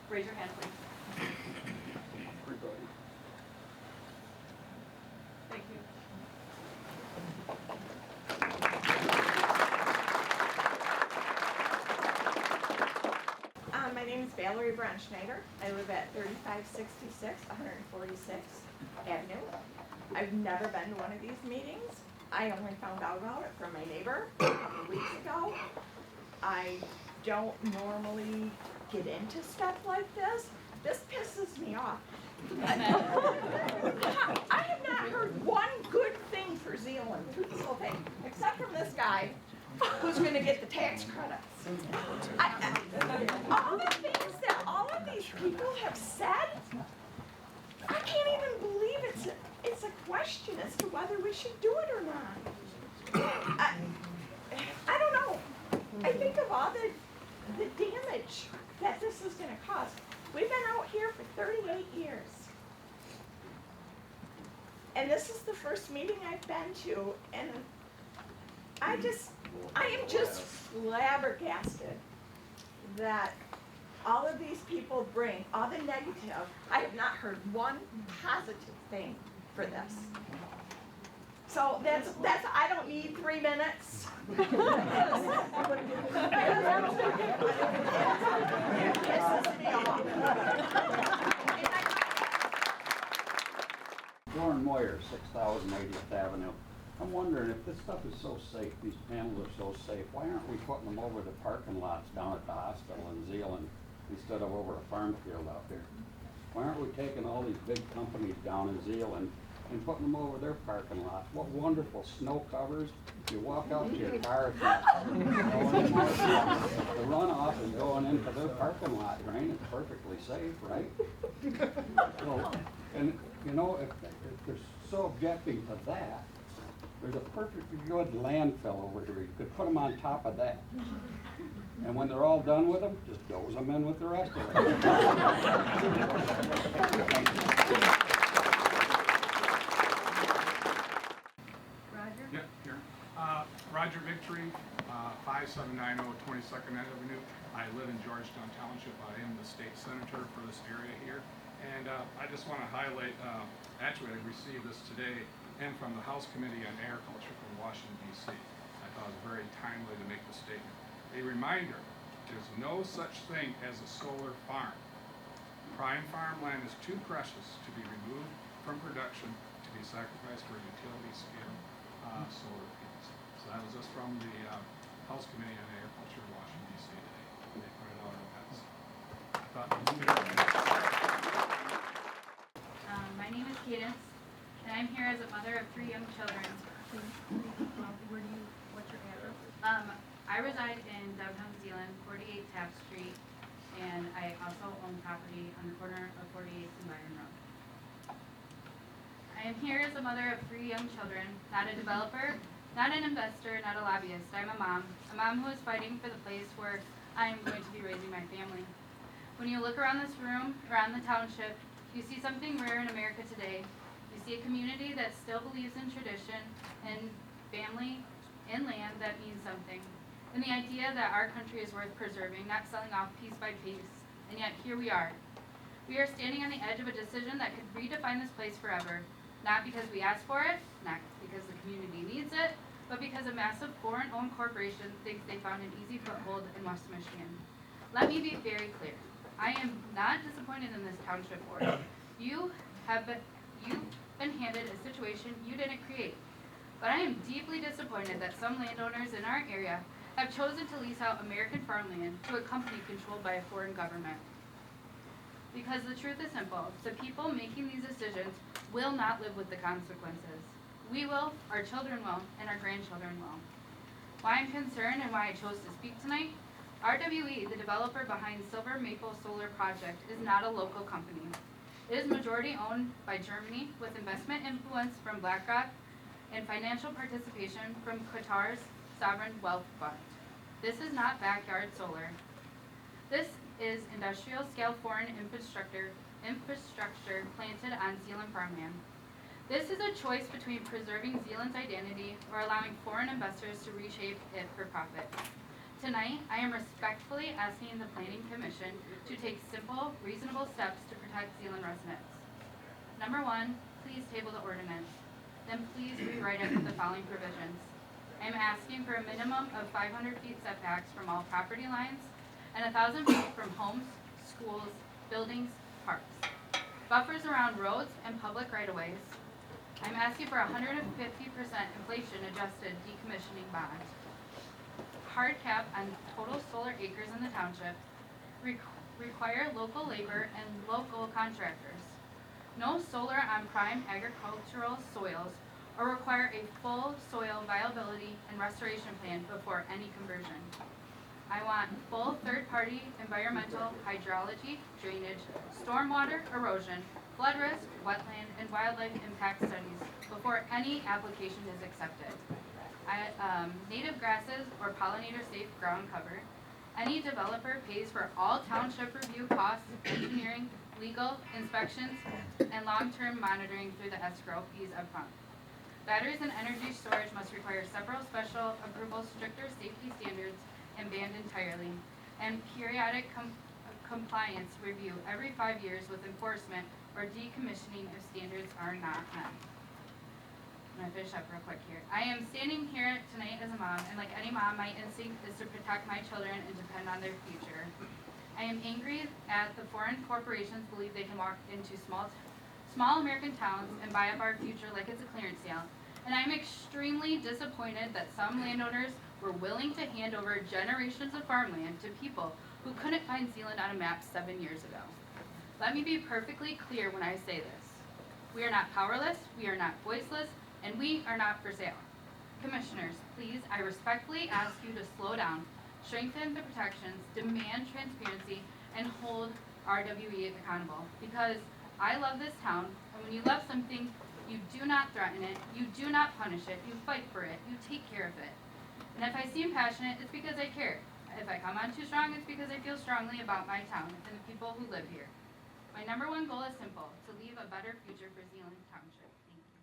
Raise your hand, please. Everybody. Thank you. My name is Valerie Braun-Schneider. I live at 3566 146th Avenue. I've never been to one of these meetings. I only found out about it from my neighbor a couple weeks ago. I don't normally get into stuff like this. This pisses me off. I have not heard one good thing for Zeeland through this whole thing, except from this guy who's going to get the tax credits. All the things that all of these people have said, I can't even believe it's a question as to whether we should do it or not. I don't know. I think of all the damage that this is going to cause. We've been out here for 38 years. And this is the first meeting I've been to, and I am just flabbergasted that all of these people bring all the negative. I have not heard one positive thing for this. So that's I don't need 3 minutes. It pisses me off. Lauren Moyer, 6080th Avenue. I'm wondering if this stuff is so safe, these panels are so safe, why aren't we putting them over the parking lots down at the hospital in Zeeland instead of over a farm field out there? Why aren't we taking all these big companies down in Zeeland and putting them over their parking lots? What wonderful snow covers. You walk out to your car, it's not covered in snow anymore. The runoff is going into their parking lot drain. It's perfectly safe, right? So, and you know, if they're so objecting to that, there's a perfectly good landfill over here. You could put them on top of that. And when they're all done with them, just doze them in with the rest of them. Roger? Yep, here. Roger Victory, 5790 22nd Avenue. I live in Georgetown Township. I am the state senator for this area here. And I just want to highlight, actually I received this today and from the House Committee on Agriculture from Washington, D.C. I thought it was very timely to make the statement. A reminder, there's no such thing as a solar farm. Prime farmland is too precious to be removed from production to be sacrificed for utility scale solar fields. So that was just from the House Committee on Agriculture in Washington, D.C. today. They put it out on that. I thought it was My name is Cadence, and I'm here as a mother of 3 young children. What's your address? I reside in downtown Zeeland, 48 Taft Street, and I also own property on the corner of 48th and Byron Road. I am here as a mother of 3 young children, not a developer, not an investor, not a lobbyist. I'm a mom who is fighting for the place where I am going to be raising my family. When you look around this room, around the township, you see something rare in America today. You see a community that still believes in tradition and family and land that means something. And the idea that our country is worth preserving, not selling off piece by piece. And yet here we are. We are standing on the edge of a decision that could redefine this place forever. Not because we asked for it, not because the community needs it, but because a massive foreign-owned corporation thinks they found an easy foothold in West Michigan. Let me be very clear. I am not disappointed in this township board. You've been handed a situation you didn't create. But I am deeply disappointed that some landowners in our area have chosen to lease out American farmland to a company controlled by a foreign government. Because the truth is simple, the people making these decisions will not live with the consequences. We will, our children will, and our grandchildren will. Why I'm concerned and why I chose to speak tonight? RWE, the developer behind Silver Maple Solar Project, is not a local company. It is majority owned by Germany with investment influence from BlackRock and financial participation from Qatar's Sovereign Wealth Fund. This is not backyard solar. This is industrial-scale foreign infrastructure planted on Zeeland farmland. This is a choice between preserving Zeeland's identity or allowing foreign investors to reshape it for profit. Tonight, I am respectfully asking the Planning Commission to take simple, reasonable steps to protect Zeeland residents. Number 1, please table the ordinance. Then please rewrite it with the following provisions. I am asking for a minimum of 500 feet setbacks from all property lines and 1,000 feet from homes, schools, buildings, parks. Buffers around roads and public right-of-ways. I'm asking for a 150% inflation-adjusted decommissioning bond. Hard cap on total solar acres in the township. Require local labor and local contractors. No solar on prime agricultural soils, or require a full soil viability and restoration plan before any conversion. I want full third-party environmental, hydrology, drainage, stormwater, erosion, flood risk, wetland, and wildlife impact studies before any application is accepted. Native grasses or pollinator-safe ground cover. Any developer pays for all township review costs, engineering, legal, inspections, and long-term monitoring through the escrow fees upfront. Batteries and energy storage must require several special approvals, stricter safety standards, and banned entirely, and periodic compliance review every 5 years with enforcement or decommissioning if standards are not met. I'm gonna finish up real quick here. I am standing here tonight as a mom, and like any mom, my instinct is to protect my children and depend on their future. I am angry at the foreign corporations believe they can walk into small American towns and buy up our future like it's a clearance sale. And I'm extremely disappointed that some landowners were willing to hand over generations of farmland to people who couldn't find Zeeland on a map 7 years ago. Let me be perfectly clear when I say this. We are not powerless, we are not voiceless, and we are not for sale. Commissioners, please, I respectfully ask you to slow down, strengthen the protections, demand transparency, and hold RWE accountable. Because I love this town, and when you love something, you do not threaten it, you do not punish it, you fight for it, you take care of it. And if I seem passionate, it's because I care. If I come on too strong, it's because I feel strongly about my town and the people who live here. My number 1 goal is simple, to leave a better future for Zeeland Township. Thank you.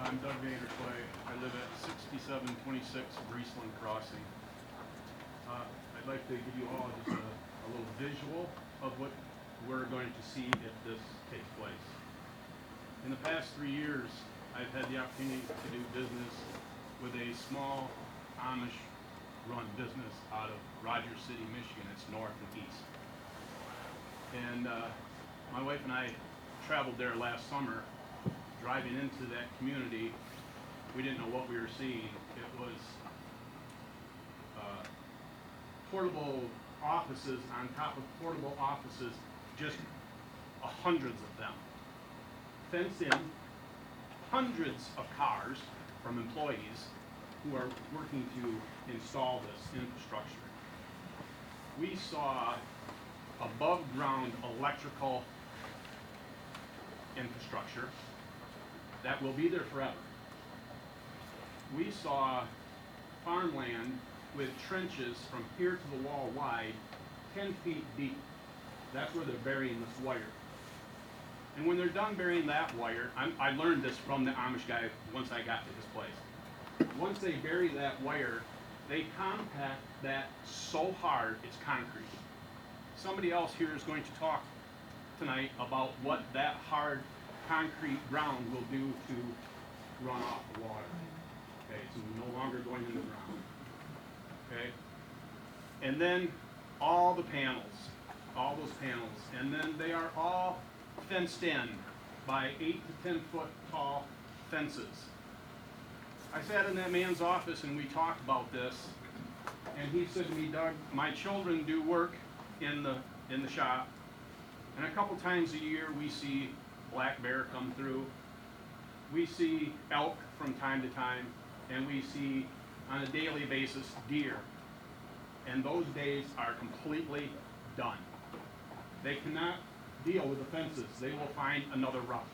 I'm Doug Vanderclay. I live at 6726 Breesland Crossing. I'd like to give you all just a little visual of what we're going to see if this takes place. In the past 3 years, I've had the opportunity to do business with a small Amish-run business out of Rogers City, Michigan. It's north and east. And my wife and I traveled there last summer. Driving into that community, we didn't know what we were seeing. It was portable offices on top of portable offices, just hundreds of them. Fenced in, hundreds of cars from employees who are working to install this infrastructure. We saw above ground electrical infrastructure that will be there forever. We saw farmland with trenches from here to the wall wide, 10 feet deep. That's where they're burying this wire. And when they're done burying that wire, I learned this from the Amish guy once I got to this place. Once they bury that wire, they compact that so hard it's concrete. Somebody else here is going to talk tonight about what that hard concrete ground will do to run off the water. Okay, so no longer going in the ground. Okay, and then all the panels, all those panels, and then they are all fenced in by 8 to 10 foot tall fences. I sat in that man's office and we talked about this, and he said to me, Doug, my children do work in the shop, and a couple times a year we see black bear come through. We see elk from time to time, and we see on a daily basis deer. And those days are completely done. They cannot deal with the fences. They will find another route.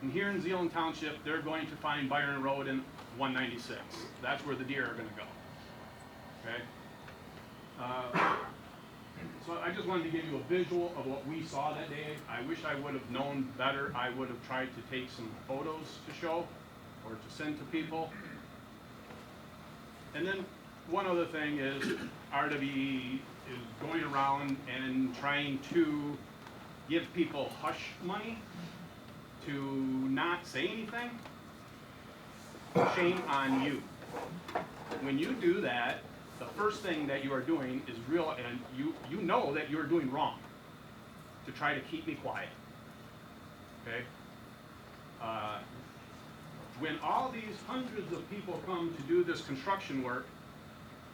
And here in Zeeland Township, they're going to find Byron Road and 196. That's where the deer are going to go. Okay? So I just wanted to give you a visual of what we saw that day. I wish I would have known better. I would have tried to take some photos to show or to send to people. And then one other thing is RWE is going around and trying to give people hush money to not say anything. Shame on you. When you do that, the first thing that you are doing is real, and you know that you're doing wrong to try to keep me quiet. Okay? When all these hundreds of people come to do this construction work,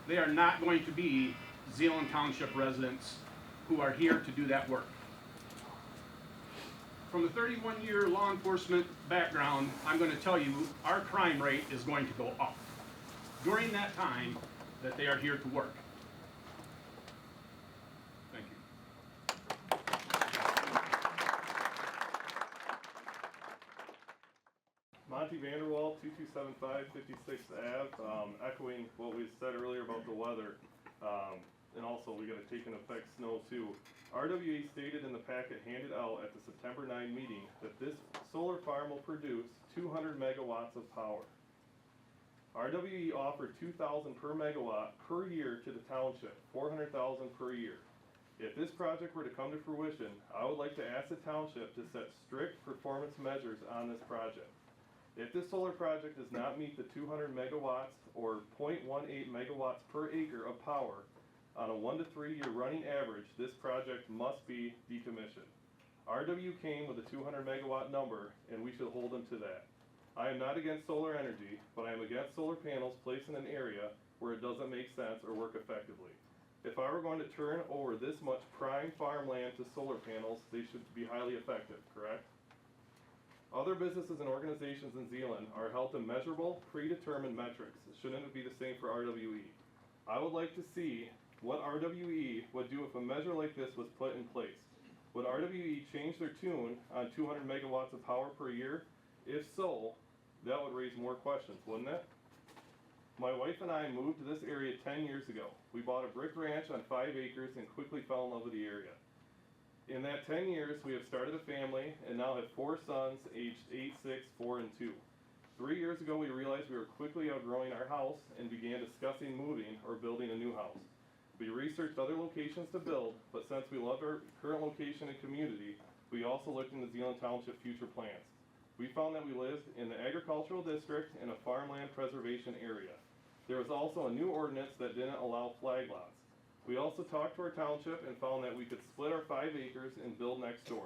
they are not going to be Zeeland Township residents who are here to do that work. From the 31-year law enforcement background, I'm going to tell you our crime rate is going to go up during that time that they are here to work. Thank you. Monty Vanderwall, 2275 56th Ave, echoing what we said earlier about the weather, and also we got to take into effect snow too. RWE stated in the packet handed out at the September 9 meeting that this solar farm will produce 200 megawatts of power. RWE offered $2,000 per megawatt per year to the township, $400,000 per year. If this project were to come to fruition, I would like to ask the township to set strict performance measures on this project. If this solar project does not meet the 200 megawatts or 0.18 megawatts per acre of power on a 1 to 3 year running average, this project must be decommissioned. RW came with a 200 megawatt number, and we should hold them to that. I am not against solar energy, but I am against solar panels placed in an area where it doesn't make sense or work effectively. If I were going to turn over this much prime farmland to solar panels, they should be highly effective, correct? Other businesses and organizations in Zeeland are held to measurable, predetermined metrics. Shouldn't it be the same for RWE? I would like to see what RWE would do if a measure like this was put in place. Would RWE change their tune on 200 megawatts of power per year? If so, that would raise more questions, wouldn't it? My wife and I moved to this area 10 years ago. We bought a brick ranch on 5 acres and quickly fell in love with the area. In that 10 years, we have started a family and now have 4 sons aged 8, 6, 4, and 2. 3 years ago, we realized we were quickly outgrowing our house and began discussing moving or building a new house. We researched other locations to build, but since we loved our current location and community, we also looked into Zeeland Township future plans. We found that we lived in the agricultural district in a farmland preservation area. There was also a new ordinance that didn't allow flag lots. We also talked to our township and found that we could split our 5 acres and build next door.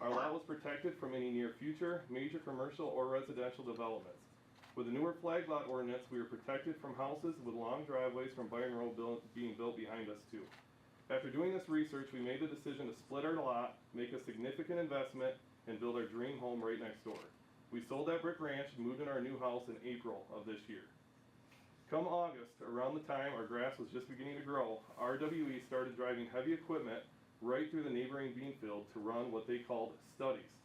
Our lot was protected from any near future major commercial or residential developments. With the newer flag lot ordinance, we were protected from houses with long driveways from Byron Road being built behind us too. After doing this research, we made the decision to split our lot, make a significant investment, and build our dream home right next door. We sold that brick ranch and moved in our new house in April of this year. Come August, around the time our grass was just beginning to grow, RWE started driving heavy equipment right through the neighboring bean field to run what they called studies.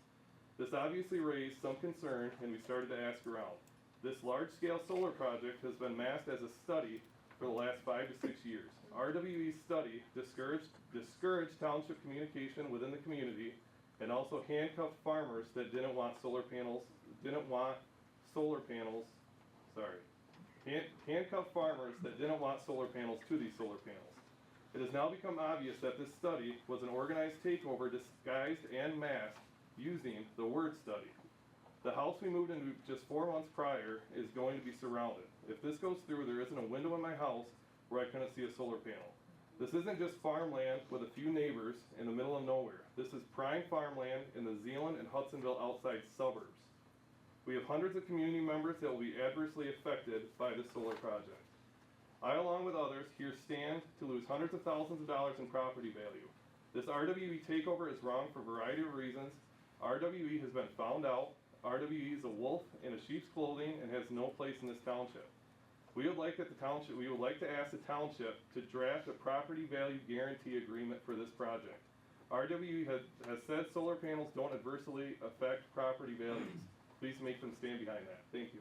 This obviously raised some concern, and we started to ask around. This large-scale solar project has been masked as a study for the last 5 to 6 years. RWE's study discouraged township communication within the community and also handcuffed farmers that didn't want solar panels to these solar panels. It has now become obvious that this study was an organized takeover disguised and masked using the word study. The house we moved into just 4 months prior is going to be surrounded. If this goes through, there isn't a window in my house where I couldn't see a solar panel. This isn't just farmland with a few neighbors in the middle of nowhere. This is prime farmland in the Zeeland and Hudsonville outside suburbs. We have hundreds of community members that will be adversely affected by this solar project. I, along with others, here stand to lose hundreds of thousands of dollars in property value. This RWE takeover is wrong for a variety of reasons. RWE has been found out. RWE is a wolf in a sheep's clothing and has no place in this township. We would like to ask the township to draft a property value guarantee agreement for this project. RWE has said solar panels don't adversely affect property values. Please make them stand behind that. Thank you.